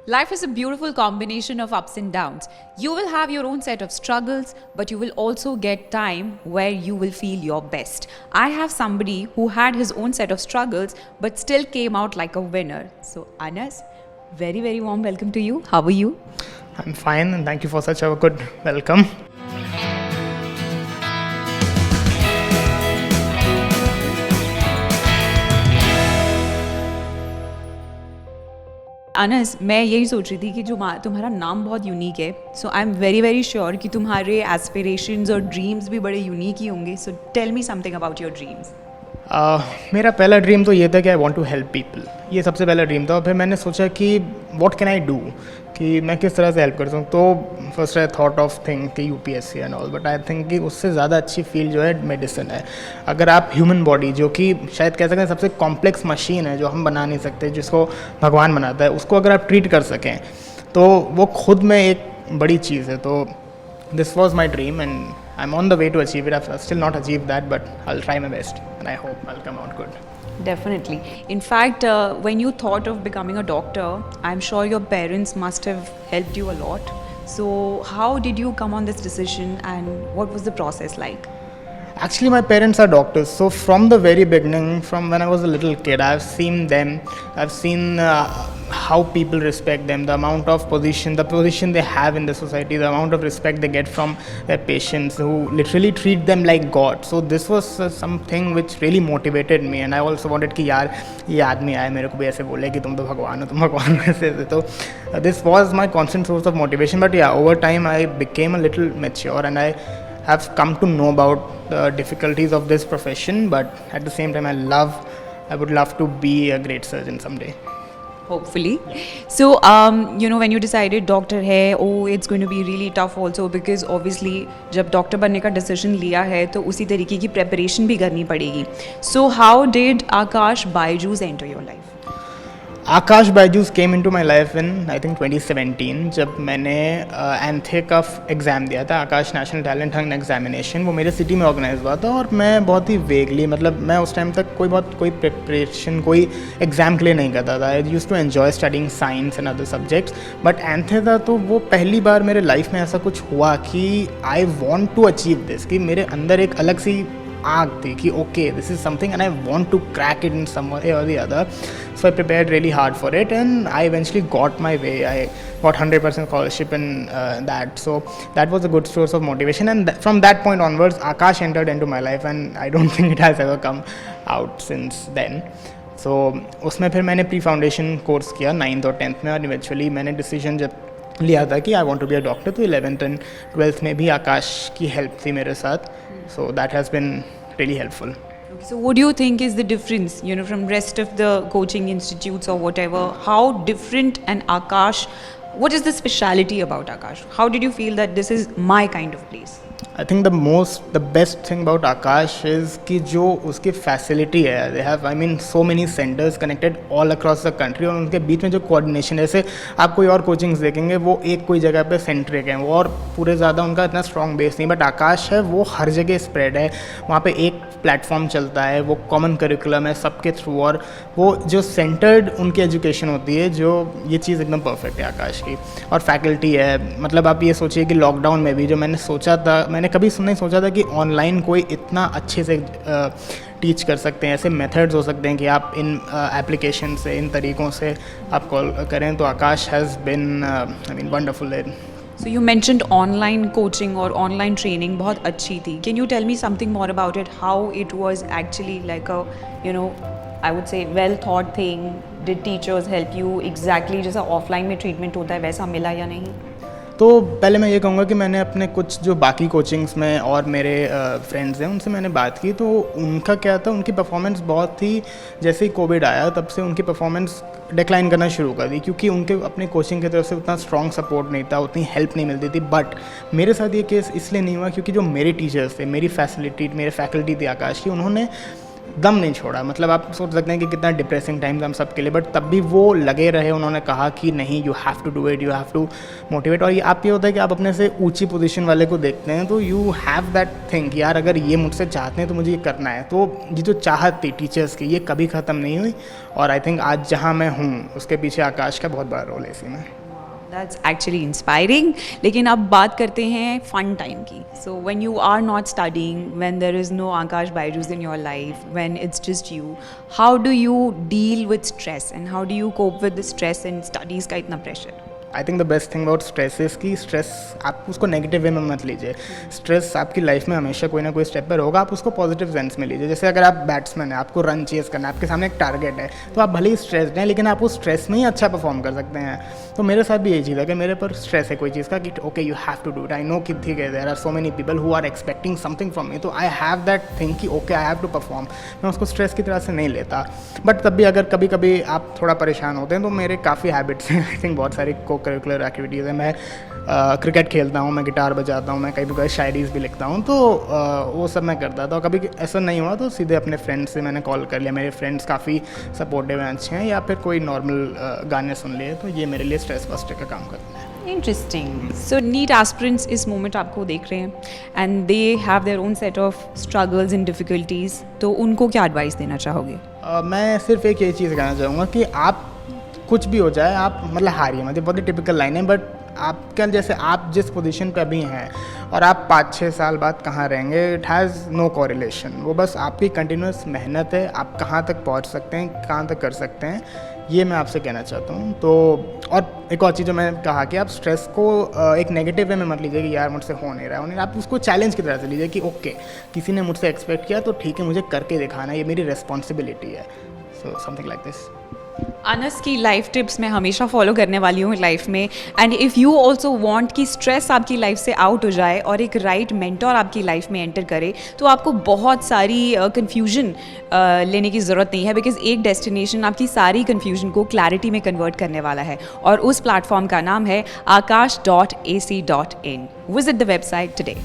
Life is a beautiful combination of ups and downs. You will have your own set of struggles, but you will also get time where you will feel your best. I have somebody who had his own set of struggles, but still came out like a winner. So, Anas, very, very warm welcome to you. How are you? I'm fine, and thank you for such a good welcome. Anas, मैं यही सोच रही थी कि जो तुम्हारा नाम बहुत यूनिक है, so I am very very sure कि तुम्हारे एस्पिरेशंस और ड्रीम्स भी बड़े यूनिक ही होंगे. So tell me something about your dreams. मेरा पहला ड्रीम तो ये था कि I want to help people. ये सबसे पहला ड्रीम था. और फिर मैंने सोचा कि व्हाट कैन आई डू, कि मैं किस तरह से हेल्प कर सकूँ. तो first I thought of thing कि UPSC and all, but I think कि उससे ज़्यादा अच्छी फील्ड जो है मेडिसिन है. अगर आप ह्यूमन बॉडी, जो कि शायद कह सकते हैं सबसे कॉम्प्लेक्स मशीन है जो हम बना नहीं सकते, जिसको भगवान बनाता है, उसको अगर आप ट्रीट कर सकें तो वो खुद में एक बड़ी चीज़ है. तो this was my dream and I'm on the way to achieve it. I've still not achieved that, but I'll try my best and I hope I'll come out good. Definitely. In fact, when you thought of becoming a doctor, I'm sure your parents must have helped you a lot. So, how did you come on this decision and what was the process like? Actually, my parents are doctors, so from the very beginning, from when I was a little kid, I've seen them. I've seen how people respect them, the amount of the position they have in the society, the amount of respect they get from their patients, who literally treat them like God. So this was something which really motivated me, and I also wanted कि यार ये आदमी आए मेरे को भी ऐसे बोले कि तुम तो भगवान हो, तुम भगवान हो, ऐसे. तो this was my constant source of motivation. But yeah, over time I became a little mature and I have come to know about the difficulties of this profession, but at the same time I would love to be a great surgeon someday. Hopefully. So, when you decided doctor है, oh, it's going to be really tough also because obviously जब doctor बनने का decision लिया है तो उसी तरीके की प्रेपरेशन भी करनी पड़ेगी. So, how did Akash Byju's enter your life? Akash Byju's came into my life in I think 2017, जब मैंने एंथे का एग्ज़ाम दिया था, आकाश नेशनल टैलेंट हंट एग्जामिनेशन. वो मेरे सिटी में ऑर्गेनाइज हुआ था और मैं बहुत ही वेगली, मतलब मैं उस टाइम तक कोई प्रिपरेशन, कोई एग्ज़ाम के लिए नहीं करता था. I use to enjoy studying science and other subjects, but ANTHE था तो वो पहली बार मेरे लाइफ में ऐसा कुछ हुआ कि I want to achieve this, कि मेरे अंदर एक अलग सी आग थी कि okay, this is something and I want to crack it in some way और the other. So I prepared really hard for it and I eventually got my way. I got 100% scholarship in that. So that was a good source of motivation, and from that point onwards Akash entered into my life and I don't think it has ever come out since then. So उसमें फिर मैंने pre foundation course किया 9th और 10th में, और eventually मैंने decision जब लिया था कि I want to be a doctor, तो 11th एंड 12th में भी आकाश की हेल्प थी मेरे साथ. So that has been really helpful. So what do you think is the difference, from rest of the coaching institutes or whatever? How different and Akash, what is the speciality about Akash? How did you feel that this is my kind of place? I think the best thing about Akash is कि जो उसकी facility है, they have so many centers connected all across the country, और उनके बीच में जो coordination है, जैसे आप कोई और कोचिंग्स देखेंगे वो एक कोई जगह पे सेंट्रिक है वो, और पूरे ज़्यादा उनका इतना स्ट्रॉन्ग बेस नहीं, बट आकाश है वो हर जगह स्प्रेड है. वहाँ पे एक प्लेटफॉर्म चलता है, वो कॉमन करिकुलम है सबके थ्रू, और वो जो सेंटर्ड उनकी एजुकेशन होती है, जो ये चीज़ एकदम परफेक्ट है आकाश की. और फैकल्टी है, मतलब आप ये सोचिए कि लॉकडाउन में भी जो मैंने कभी नहीं सोचा था कि ऑनलाइन कोई इतना अच्छे से टीच कर सकते हैं, ऐसे मेथड्स हो सकते हैं कि आप इन एप्लीकेशन से, इन तरीक़ों से आप कॉल करें. तो Aakash has been wonderful. So you mentioned online coaching or online training बहुत अच्छी थी. Can you tell me something more about it? How it was actually like a, I would say well thought thing. Did teachers help you exactly जैसा offline में treatment होता है वैसा मिला या नहीं? तो पहले मैं ये कहूँगा कि मैंने अपने कुछ जो बाकी कोचिंग्स में और मेरे फ्रेंड्स हैं उनसे मैंने बात की, तो उनका क्या था, उनकी परफॉर्मेंस बहुत ही, जैसे ही कोविड आया तब से उनकी परफॉर्मेंस डिक्लाइन करना शुरू कर दी, क्योंकि उनके अपने कोचिंग की तरफ से उतना स्ट्रॉन्ग सपोर्ट नहीं था, उतनी हेल्प नहीं मिलती थी. बट मेरे साथ ये केस इसलिए नहीं हुआ क्योंकि जो मेरे टीचर्स थे, मेरी फैकल्टी थी आकाश की, उन्होंने दम नहीं छोड़ा। मतलब आप सोच सकते हैं कि कितना डिप्रेसिंग टाइम हम सब के लिए, बट तब भी वो लगे रहे। उन्होंने कहा कि नहीं, you have to do it, you have to motivate. और ये आप ये होता है कि आप अपने से ऊंची पोजीशन वाले को देखते हैं तो यू हैव दैट थिंग, यार अगर ये मुझसे चाहते हैं तो मुझे ये करना है। तो ये जो चाहत थी टीचर्स की, ये कभी ख़त्म नहीं हुई। और आई थिंक आज जहाँ मैं हूँ उसके पीछे आकाश का बहुत बड़ा रोल है इसी में। That's actually inspiring. लेकिन अब बात करते हैं फन टाइम की। So when you are not studying, when there is no Aakash Byju's in your life, when it's just you, how do you deal with stress and how do you cope with the stress and studies का इतना pressure? I think the best thing about stress is कि stress आप उसको negative way में मत लीजिए। Stress आपकी life में हमेशा कोई ना कोई स्टेप पर होगा, आप उसको पॉजिटिव सेंस में लीजिए। जैसे अगर आप बैट्समैन हैं, आपको रन चेस करना है, आपके सामने एक टारगेट है, तो आप भले ही स्ट्रेस्ड हैं लेकिन आप उस स्ट्रेस में ही अच्छा परफॉर्म कर सकते हैं। तो मेरे साथ भी यही चीज़ है कि मेरे पर स्ट्रेस है कोई चीज़ का कि okay you have to do it. I know कि ठीक है, there are so many people who are expecting something from me, तो आई हैव दैट थिंग कि okay I have to perform. मैं उसको स्ट्रेस की तरह से नहीं लेता। बट तब भी अगर कभी कभी आप थोड़ा परेशान होते हैं तो मेरे काफ़ी हैबिट्स हैं। आई थिंक बहुत सारी को करिकुलर एक्टिविटीज़ है। मैं क्रिकेट खेलता हूँ, मैं गिटार बजाता हूँ, मैं कई कभी शायरीज़ भी लिखता हूँ, तो वो सब मैं करता था। और कभी ऐसा नहीं हुआ तो सीधे अपने फ्रेंड्स से मैंने कॉल कर लिया। मेरे फ्रेंड्स काफ़ी सपोर्टिव हैं, अच्छे हैं, या फिर कोई नॉर्मल गाने सुन लिए, तो ये मेरे लिए स्ट्रेस बस्टर का काम करता है। इंटरेस्टिंग। सो नीट एस्पिरेंट्स इस मोमेंट आपको देख रहे हैं and they have their own set of struggles and difficulties, तो उनको क्या एडवाइस देना चाहोगे? मैं सिर्फ एक ये चीज़ कहना चाहूँगा कि आप कुछ भी हो जाए, आप मतलब हारिए मत। बहुत ही टिपिकल लाइन है, बट आपका जैसे आप जिस पोजीशन पे अभी हैं और आप 5-6 साल बाद कहाँ रहेंगे, इट हैज़ नो कोरिलेशन। वो बस आपकी कंटिन्यूस मेहनत है, आप कहाँ तक पहुँच सकते हैं, कहाँ तक कर सकते हैं, ये मैं आपसे कहना चाहता हूँ। तो और एक और चीज़ जो मैंने कहा कि आप स्ट्रेस को एक नेगेटिव वे में मत लीजिए कि यार मुझसे हो नहीं रहा है, आप उसको चैलेंज की तरह से लीजिए कि ओके किसी ने मुझसे एक्सपेक्ट किया तो ठीक है, मुझे करके दिखाना, ये मेरी रिस्पॉन्सिबिलिटी है। So something like this. Anas की लाइफ टिप्स मैं हमेशा फॉलो करने वाली हूँ लाइफ में। And if you also want कि स्ट्रेस आपकी लाइफ से आउट हो जाए और एक राइट मेंटोर आपकी लाइफ में एंटर करे, तो आपको बहुत सारी कन्फ्यूजन लेने की ज़रूरत नहीं है, बिकॉज एक डेस्टिनेशन आपकी सारी कन्फ्यूजन को क्लैरिटी में कन्वर्ट करने वाला है और उस प्लेटफॉर्म का नाम है Aakash.ac.in। Visit the website today.